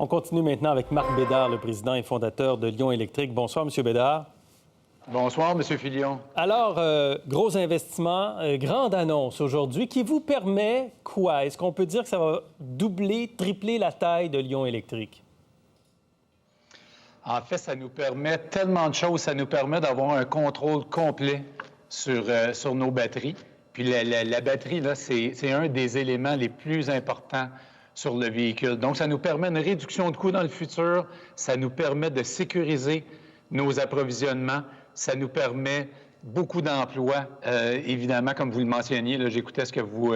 On continue maintenant avec Marc Bédard, le président et fondateur de Lion Électrique. Bonsoir, M. Bédard. Bonsoir, M. Filion. Alors, gros investissement, grande annonce aujourd'hui qui vous permet quoi? Est-ce qu'on peut dire que ça va doubler, tripler la taille de Lion Électrique? En fait, ça nous permet tellement de choses. Ça nous permet d'avoir un contrôle complet sur nos batteries. Puis la batterie, là, c'est un des éléments les plus importants sur le véhicule. Donc, ça nous permet une réduction de coûts dans le futur. Ça nous permet de sécuriser nos approvisionnements. Ça nous permet beaucoup d'emplois, évidemment, comme vous le mentionniez. J'écoutais ce que vous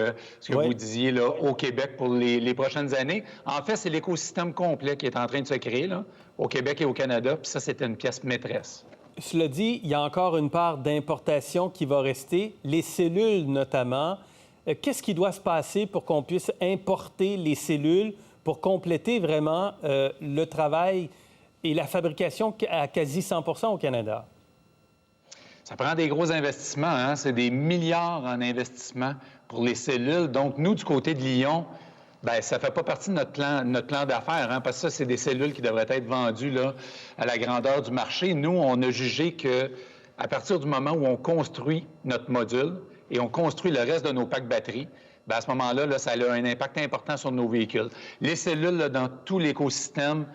disiez là, au Québec pour les prochaines années. En fait, c'est l'écosystème complet qui est en train de se créer là, au Québec et au Canada. Puis ça, c'était une pièce maîtresse. Cela dit, il y a encore une part d'importation qui va rester, les cellules notamment. Qu'est-ce qui doit se passer pour qu'on puisse importer les cellules pour compléter vraiment le travail et la fabrication à quasi 100 % au Canada? Ça prend des gros investissements, hein? C'est des milliards en investissement pour les cellules. Donc, nous, du côté de Lion, bien, ça ne fait pas partie de notre plan d'affaires, hein? Parce que ça, c'est des cellules qui devraient être vendues là, à la grandeur du marché. Nous, on a jugé qu'à partir du moment où on construit notre module et on construit le reste de nos packs batteries, bien, à ce moment-là, là, ça a un impact important sur nos véhicules. Les cellules, là, dans tout l'écosystème,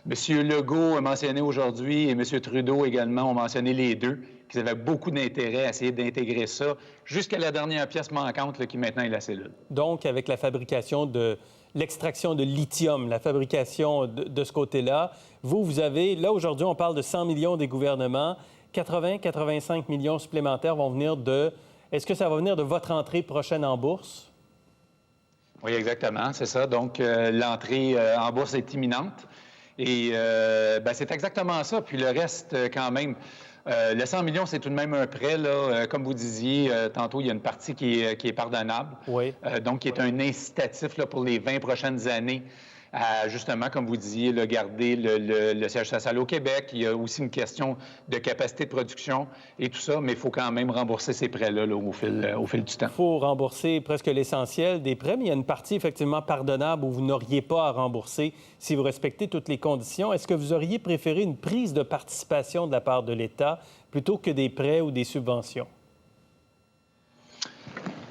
M. Legault a mentionné aujourd'hui et M. Trudeau également ont mentionné les deux, qu'ils avaient beaucoup d'intérêt à essayer d'intégrer ça jusqu'à la dernière pièce manquante là, qui maintenant est la cellule. Donc, avec la fabrication de l'extraction de lithium, la fabrication de ce côté-là, vous avez, là aujourd'hui, on parle de 100 millions des gouvernements, 80-85 millions supplémentaires vont venir de... Est-ce que ça va venir de votre entrée prochaine en bourse? Oui, exactement, c'est ça. Donc, l'entrée en bourse est imminente. Et bien, c'est exactement ça. Puis le reste, quand même... le 100 millions, c'est tout de même un prêt. Là. Comme vous disiez, tantôt, il y a une partie qui est pardonnable. Oui. Donc, qui est un incitatif là, pour les 20 prochaines années à, justement, comme vous disiez, là, garder le siège social au Québec. Il y a aussi une question de capacité de production et tout ça, mais il faut quand même rembourser ces prêts-là là, au fil du temps. Il faut rembourser presque l'essentiel des prêts, mais il y a une partie effectivement pardonnable où vous n'auriez pas à rembourser si vous respectez toutes les conditions. Est-ce que vous auriez préféré une prise de participation de la part de l'État plutôt que des prêts ou des subventions?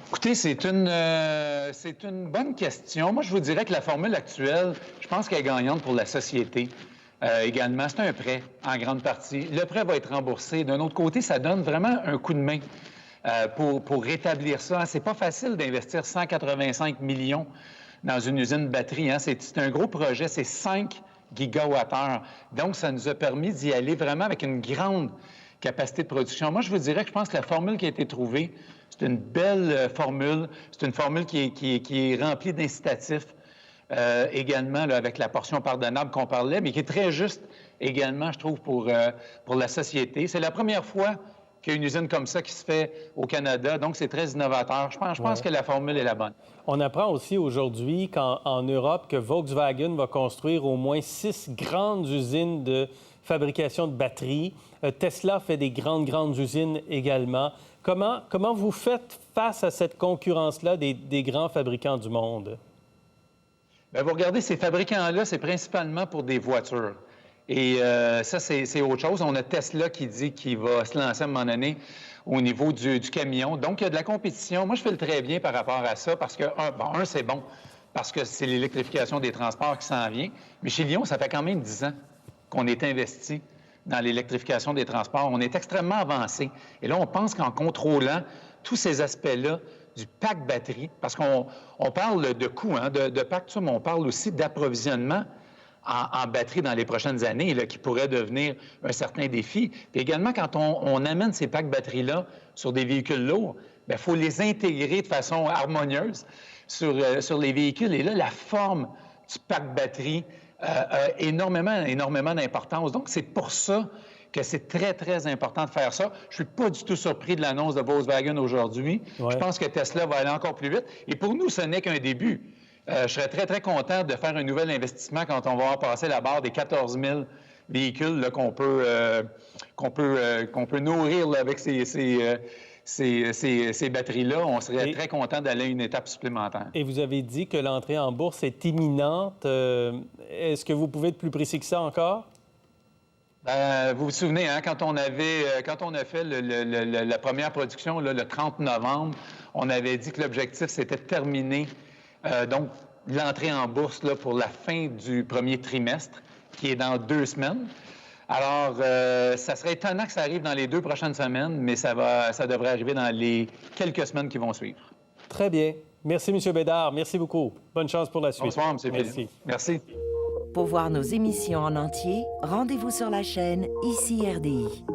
Écoutez, c'est une bonne question. Moi, je vous dirais que la formule actuelle, je pense qu'elle est gagnante pour la société. Également, c'est un prêt, en grande partie. Le prêt va être remboursé. D'un autre côté, ça donne vraiment un coup de main pour rétablir ça. C'est pas facile d'investir 185 millions dans une usine de batterie. Hein. C'est un gros projet, c'est 5 gigawattheures. Donc, ça nous a permis d'y aller vraiment avec une grande capacité de production. Moi, je vous dirais que je pense que la formule qui a été trouvée, c'est une belle formule. C'est une formule qui est remplie d'incitatifs également là, avec la portion pardonnable qu'on parlait, mais qui est très juste également, je trouve, pour la société. C'est la première fois qu'il y a une usine comme ça qui se fait au Canada, donc c'est très innovateur. Je pense que la formule est la bonne. On apprend aussi aujourd'hui qu'en Europe, que Volkswagen va construire au moins 6 grandes usines de fabrication de batteries. Tesla fait des grandes usines également. Comment vous faites face à cette concurrence-là des grands fabricants du monde? Bien, vous regardez, ces fabricants-là, c'est principalement pour des voitures. Et ça, c'est autre chose. On a Tesla qui dit qu'il va se lancer à un moment donné au niveau du camion. Donc, il y a de la compétition. Moi, je fais le très bien par rapport à ça parce que, c'est bon, parce que c'est l'électrification des transports qui s'en vient. Mais chez Lion, ça fait quand même 10 ans qu'on est investi dans l'électrification des transports. On est extrêmement avancé. Et là, on pense qu'en contrôlant tous ces aspects-là du pack batterie, parce qu'on parle de coût, hein, de pack, mais on parle aussi d'approvisionnement en batterie dans les prochaines années, là, qui pourrait devenir un certain défi. Puis également, quand on amène ces packs batteries-là sur des véhicules lourds, bien, il faut les intégrer de façon harmonieuse sur les véhicules. Et là, la forme du pack batterie a énormément d'importance. Donc, c'est pour ça que c'est très important de faire ça. Je ne suis pas du tout surpris de l'annonce de Volkswagen aujourd'hui. Ouais. Je pense que Tesla va aller encore plus vite. Et pour nous, ce n'est qu'un début. Je serais très content de faire un nouvel investissement quand on va avoir passé la barre des 14 000 véhicules là, qu'on peut nourrir là, avec ces ces batteries-là, on serait très content d'aller à une étape supplémentaire. Et vous avez dit que l'entrée en bourse est imminente. Est-ce que vous pouvez être plus précis que ça encore? Vous vous souvenez, hein, quand on a fait la première production, là, le 30 novembre, on avait dit que l'objectif, c'était de terminer donc l'entrée en bourse là, pour la fin du premier trimestre, qui est dans 2 semaines. Alors, ça serait étonnant que ça arrive dans les 2 prochaines semaines, mais ça devrait arriver dans les quelques semaines qui vont suivre. Très bien. Merci, M. Bédard. Merci beaucoup. Bonne chance pour la suite. Bonsoir, M. Philippe. Merci. Merci. Pour voir nos émissions en entier, rendez-vous sur la chaîne ICI RDI.